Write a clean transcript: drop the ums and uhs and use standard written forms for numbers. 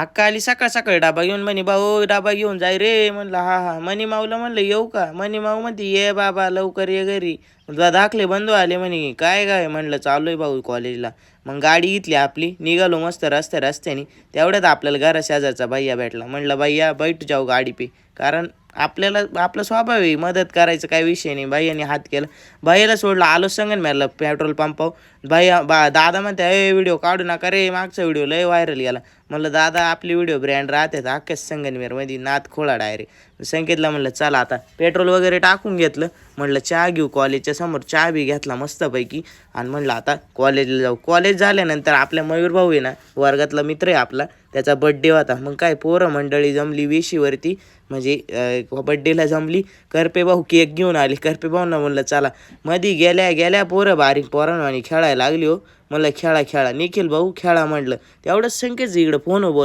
अक्का आली सकाळ सकाळी डबा घेऊन म्हणे भाऊ डबा घेऊन जाय रे. म्हणलं हा हा. मनी माऊला म्हणलं येऊ का. मनी माऊ म्हणते ये बाबा लवकर ये घरी. दाखले बंधू आले म्हणे काय काय. म्हणलं चालू आहे भाऊ कॉलेजला. मग गाडी घेतली आपली निघालो मस्त रस्त्याने. तेवढ्यात आपल्याला घरा शेजारचा भैया भेटला. म्हणलं भैया बैठ जाऊ गाडी पे. कारण आपल्याला आपला स्वभाव आहे मदत करायचं काही विषय नाही. भैयाने हात केला. भैयाला सोडलं आलो संगनमेरला पेट्रोल पंपावर. दादा म्हणते ए व्हिडिओ काढू नका रे मागचा व्हिडिओ लय व्हायरल गेला. म्हणलं दादा आपली व्हिडिओ ब्रँड राहतात अख्ख्याच संगनमेरमध्ये नाद खोळा डायरेक्ट. संकेतला म्हणलं चला आता पेट्रोल वगैरे टाकून घेतलं. म्हणलं चहा घेऊ कॉलेजच्या समोर. चहा बी घेतला मस्तपैकी आणि म्हणलं आता कॉलेजला जाऊ. कॉलेज झाल्यानंतर आपल्या मयूर भाऊ आहे ना वर्गातला मित्र आहे आपला त्याचा बड्डे होता. मग काय पोरं मंडळी जमली वेशीवरती म्हणजे बड्डेला जमली. करपे भाऊ केक घेऊन आले. करपे भाऊंना म्हणलं चला. मधी गेल्या पोरं बारीक पोरांवानी खेळायला लागली हो. म्हणलं खेळा निखिल भाऊ खेळा म्हणलं. तेवढंच संकेत इकडं फोन